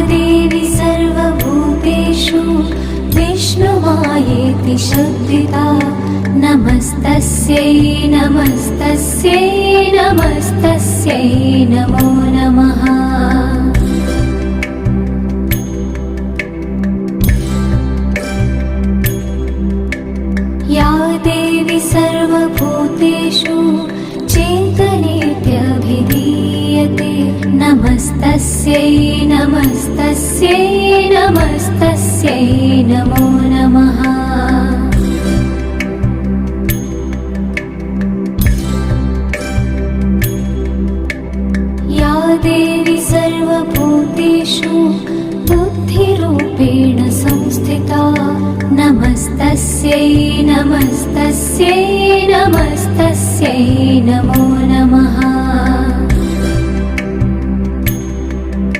देवी सर्वभूतेषु विष्णुमायेति शब्दिता नमस्तस्यै नमस्तस्यै नमस्तस्यै नमो नमः। या देवी सर्वभूतेषु चेतनेत्यभिधीयते नमस्तस्यै नमस्तस्यै नमस्तस्यै नमो नमः। या देवी सर्वभूतेषु बुद्धिरूपेण संस्थिता नमस्तस्यै नमस्तस्यै नमस्तस्यै नमो नमः।